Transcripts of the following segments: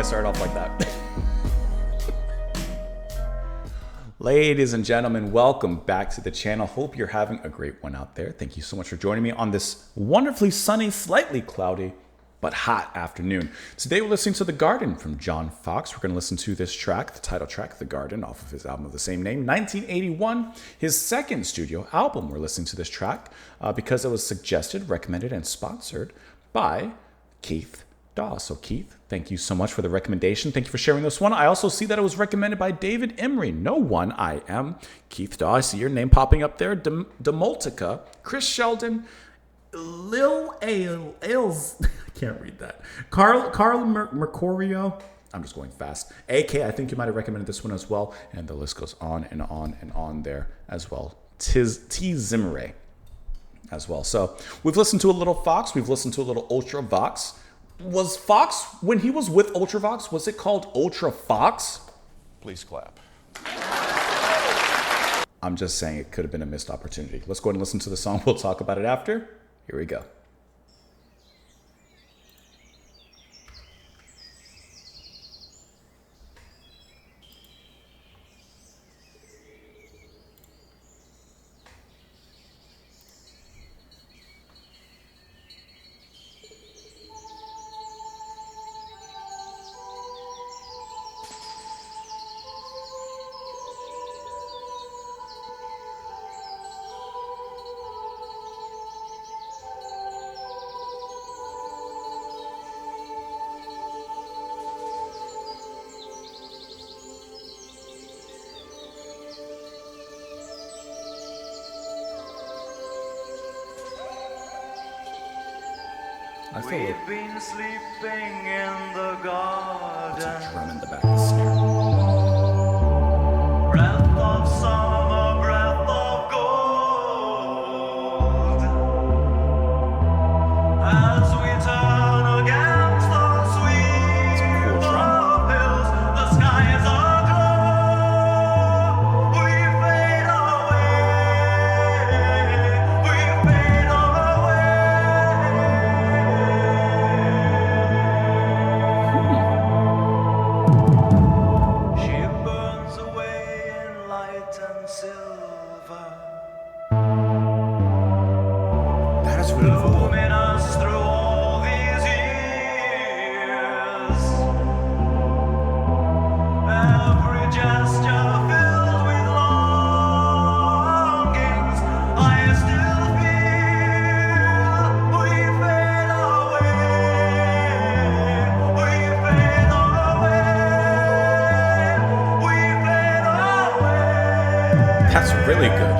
I started off like that. Ladies and gentlemen, welcome back to the channel. Hope you're having a great one out there. Thank you so much for joining me on this wonderfully sunny, slightly cloudy, but hot afternoon. Today we're listening to The Garden from John Foxx. We're going to listen to this track, the title track, The Garden, off of his album of the same name, 1981, his second studio album. We're listening to this track because it was suggested, recommended, and sponsored by Keith Dawes. So Keith, thank you so much for the recommendation. Thank you for sharing this one. I also see that it was recommended by David Emery. No one, I am Keith Dawes. I see your name popping up there. Demultica, Chris Sheldon, Lil Ailes, I can't read that. Carl Mercurio. I'm just going fast. AK, I think you might have recommended this one as well. And the list goes on and on and on there as well. T. Zimmeray as well. So we've listened to a little Foxx. We've listened to a little Ultra Vox. Was Foxx, when he was with Ultravox, was it called Ultra Foxx? Please clap. I'm just saying it could have been a missed opportunity. Let's go ahead and listen to the song. We'll talk about it after. Here we go. We've been sleeping in the garden. There's a drum in the back of the snare. Breath of summer, breath of gold. As we turn against the sweep of hills, the skies are aglow. We fade away. We fade away. That is really cool. Us through all these years. Every gesture filled with longings. I still feel we fade away. We fade away. We fade away. That's really good.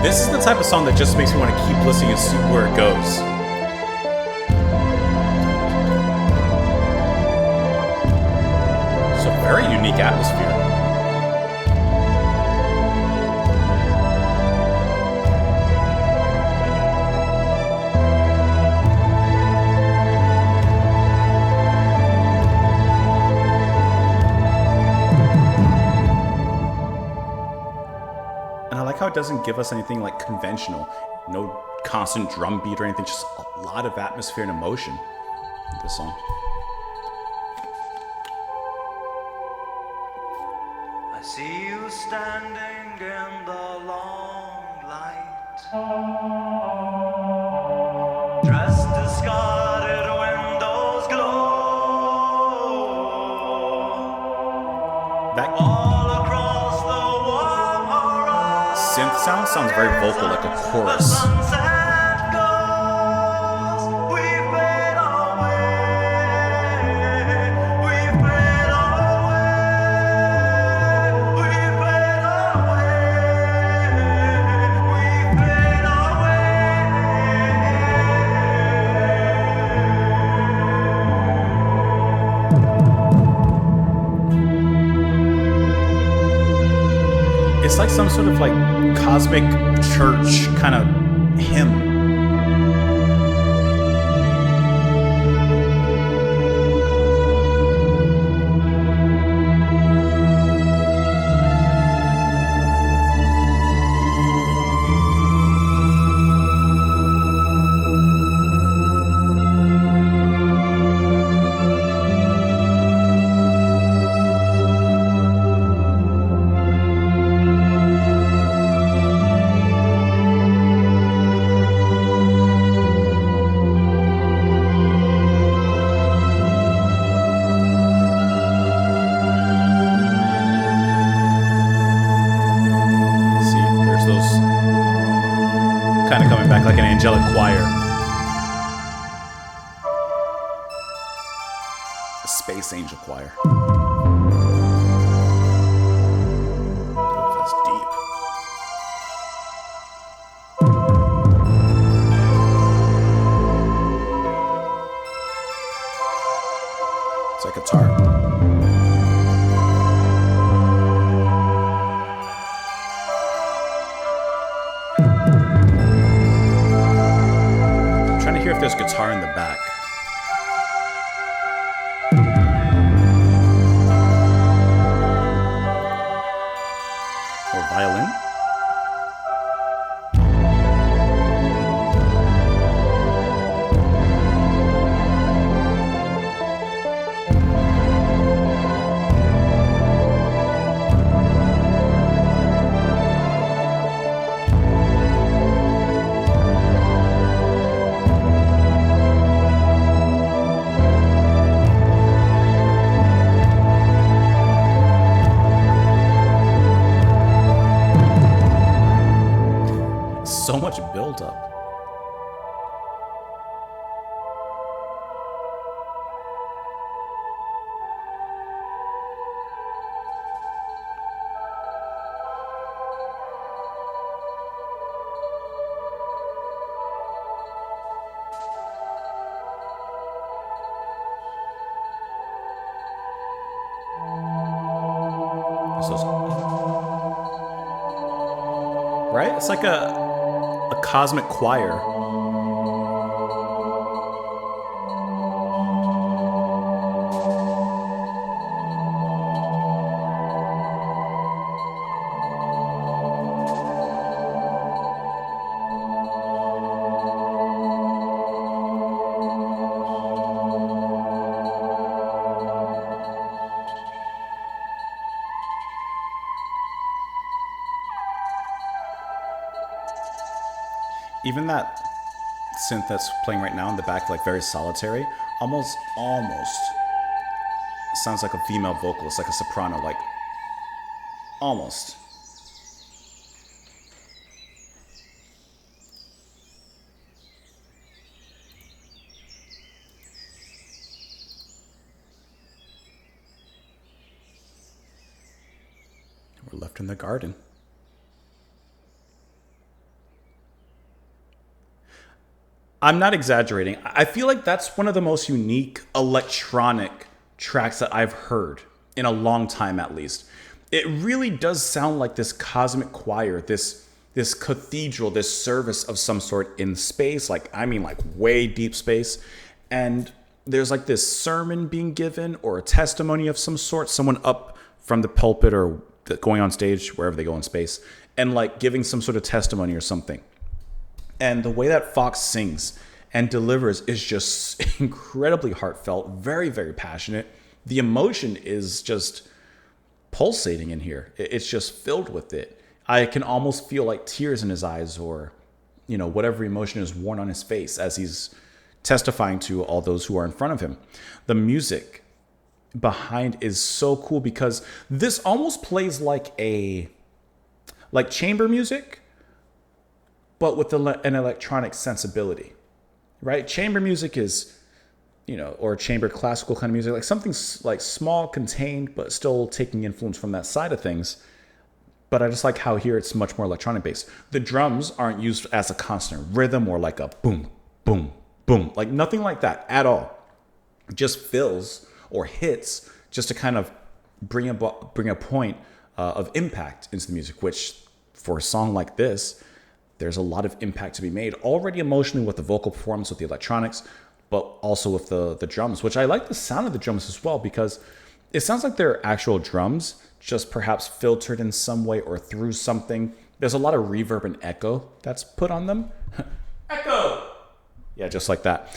This is the type of song that just makes me want to keep listening and see where it goes. It's a very unique atmosphere. And I like how it doesn't give us anything like conventional. No constant drum beat or anything, just a lot of atmosphere and emotion in this song. I see you standing in the long light, dressed discarded windows glow. That All across the warm horizon, synth sounds very vocal, like a the chorus. sunset goes. We fade away. We fade away. We fade away. We fade away. It's like some sort of like cosmic church kind of hymn. like an angelic choir. A space angel choir. Oh, that's deep. It's like a guitar. I'm trying to hear if there's guitar in the back. Or violin. So much build up. Right? It's like a cosmic choir. Even that synth that's playing right now in the back, like very solitary, almost sounds like a female vocalist, like a soprano, like almost. We're left in the garden. I'm not exaggerating. I feel like that's one of the most unique electronic tracks that I've heard in a long time, at least. It really does sound like this cosmic choir, this cathedral, this service of some sort in space, like way deep space. And there's like this sermon being given or a testimony of some sort, someone up from the pulpit or going on stage, wherever they go in space, and like giving some sort of testimony or something. And the way that Foxx sings and delivers is just incredibly heartfelt, very, very passionate. The emotion is just pulsating in here. It's just filled with it. I can almost feel like tears in his eyes or, whatever emotion is worn on his face as he's testifying to all those who are in front of him. The music behind is so cool because this almost plays like chamber music, but with an electronic sensibility, right? Chamber music is, or chamber classical kind of music, like something like small, contained, but still taking influence from that side of things. But I just like how here it's much more electronic based. The drums aren't used as a constant rhythm or like a boom, boom, boom, like nothing like that at all. It just fills or hits just to kind of bring a point of impact into the music, which for a song like this, there's a lot of impact to be made already emotionally with the vocal performance, with the electronics, but also with the drums, which I like the sound of the drums as well because it sounds like they're actual drums, just perhaps filtered in some way or through something. There's a lot of reverb and echo that's put on them. Echo! Yeah, just like that.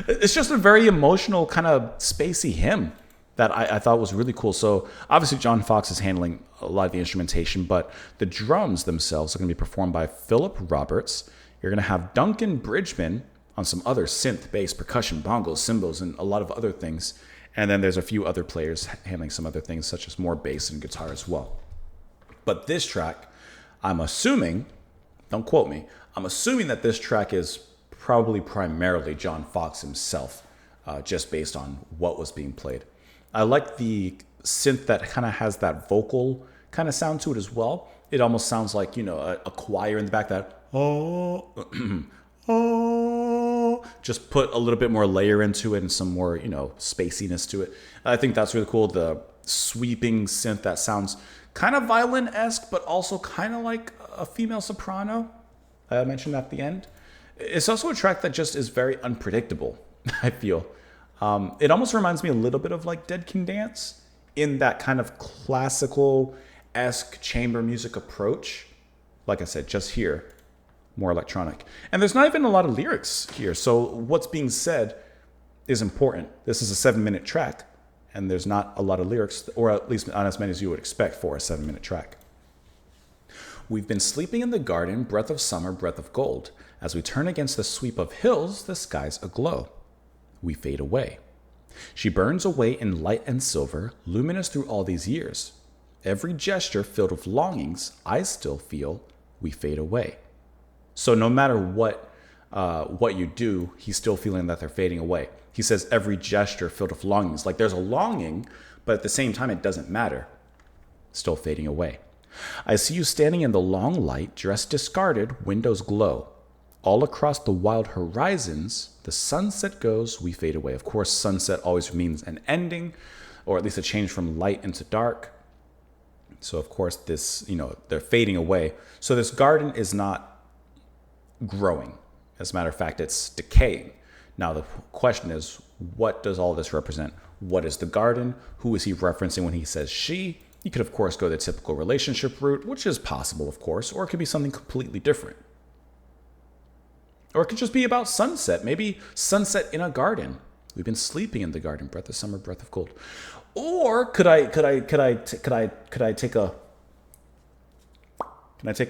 It's just a very emotional kind of spacey hymn that I thought was really cool. So obviously John Foxx is handling a lot of the instrumentation, but the drums themselves are going to be performed by Philip Roberts. You're going to have Duncan Bridgman on some other synth, bass, percussion, bongos, cymbals, and a lot of other things. And then there's a few other players handling some other things, such as more bass and guitar as well. But this track, I'm assuming Don't quote me. I'm assuming that this track is probably primarily John Foxx himself, just based on what was being played. I like the synth that kind of has that vocal kind of sound to it as well. It almost sounds like, a choir in the back that, oh, oh, just put a little bit more layer into it and some more, spaciness to it. I think that's really cool. The sweeping synth that sounds kind of violin-esque, but also kind of like a female soprano. I mentioned at the end. It's also a track that just is very unpredictable, I feel. It almost reminds me a little bit of like Dead Can Dance in that kind of classical-esque chamber music approach. Like I said, just here, more electronic. And there's not even a lot of lyrics here, so what's being said is important. This is a 7-minute track, and there's not a lot of lyrics, or at least not as many as you would expect for a 7-minute track. We've been sleeping in the garden, breath of summer, breath of gold. As we turn against the sweep of hills, the sky's aglow. We fade away. She burns away in light and silver, luminous through all these years. Every gesture filled with longings, I still feel we fade away. So no matter what you do, he's still feeling that they're fading away. He says every gesture filled with longings. Like there's a longing, but at the same time, it doesn't matter. Still fading away. I see you standing in the long light, dress discarded, windows glow. All across the wild horizons, the sunset goes, we fade away. Of course, sunset always means an ending, or at least a change from light into dark. So of course, this, they're fading away. So this garden is not growing. As a matter of fact, it's decaying. Now the question is, what does all this represent? What is the garden? Who is he referencing when he says she? You could, of course, go the typical relationship route, which is possible, of course, or it could be something completely different. Or it could just be about sunset. Maybe sunset in a garden. We've been sleeping in the garden, breath of summer, breath of gold. Or could I take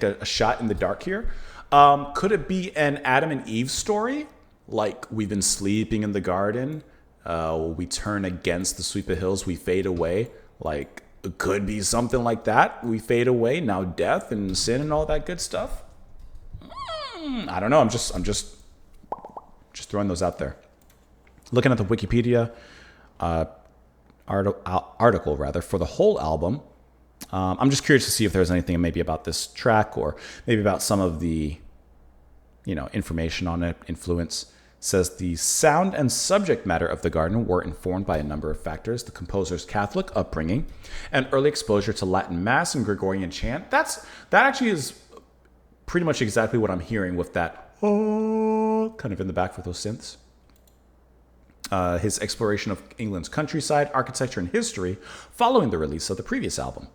a shot in the dark here? Could it be an Adam and Eve story? Like we've been sleeping in the garden, we turn against the sweep of hills, we fade away. Like it could be something like that. We fade away. Now death and sin and all that good stuff. I don't know. I'm just throwing those out there. Looking at the Wikipedia article rather for the whole album. I'm just curious to see if there's anything maybe about this track or maybe about some of the, information on it, influence. It says the sound and subject matter of the garden were informed by a number of factors: the composer's Catholic upbringing, and early exposure to Latin Mass and Gregorian chant. That actually is pretty much exactly what I'm hearing with that oh kind of in the back with those synths. His exploration of England's countryside, architecture, and history following the release of the previous album.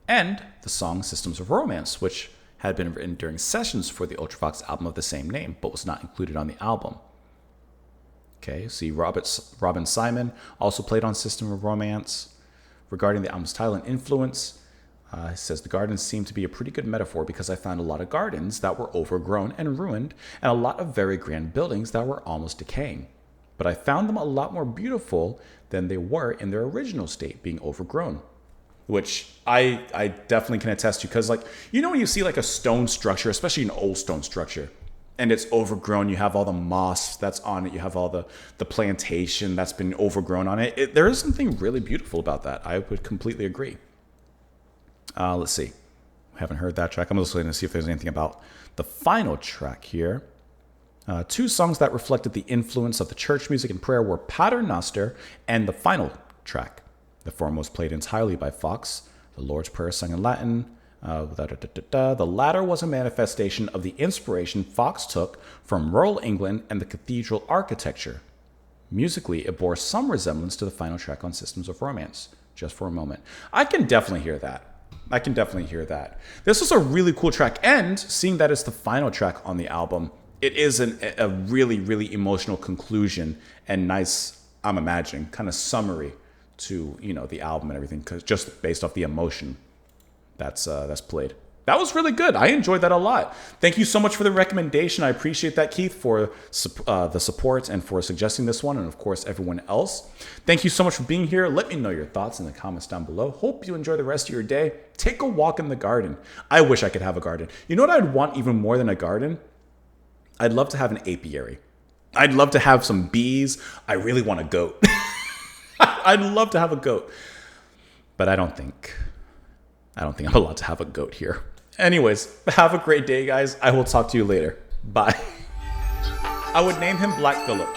And the song Systems of Romance, which had been written during sessions for the Ultravox album of the same name, but was not included on the album. Okay, see, Robin Simon also played on System of Romance. Regarding the album's title and influence, he says, the gardens seem to be a pretty good metaphor because I found a lot of gardens that were overgrown and ruined, and a lot of very grand buildings that were almost decaying. But I found them a lot more beautiful than they were in their original state, being overgrown. Which I definitely can attest to, because when you see like a stone structure, especially an old stone structure, and it's overgrown, you have all the moss that's on it, you have all the plantation that's been overgrown on it. There is something really beautiful about that. I would completely agree. Let's see. I haven't heard that track. I'm just going to see if there's anything about the final track here. 2 songs that reflected the influence of the church music and prayer were Pater Noster and the final track. The former was played entirely by Foxx, the Lord's Prayer sung in Latin. The latter was a manifestation of the inspiration Foxx took from rural England and the cathedral architecture. Musically, it bore some resemblance to the final track on Systems of Romance. Just for a moment. I can definitely hear that. This was a really cool track, and seeing that it's the final track on the album, it is a really, really emotional conclusion and nice, I'm imagining, kind of summary to the album and everything, because just based off the emotion that's played. that was really good. I enjoyed that a lot. Thank you so much for the recommendation. I appreciate that, Keith, for the support and for suggesting this one, and of course, everyone else. Thank you so much for being here. Let me know your thoughts in the comments down below. Hope you enjoy the rest of your day. Take a walk in the garden. I wish I could have a garden. You know what I'd want even more than a garden? I'd love to have an apiary. I'd love to have some bees. I really want a goat. I'd love to have a goat. But I don't think I'm allowed to have a goat here. Anyways, have a great day, guys. I will talk to you later. Bye. I would name him Black Phillip.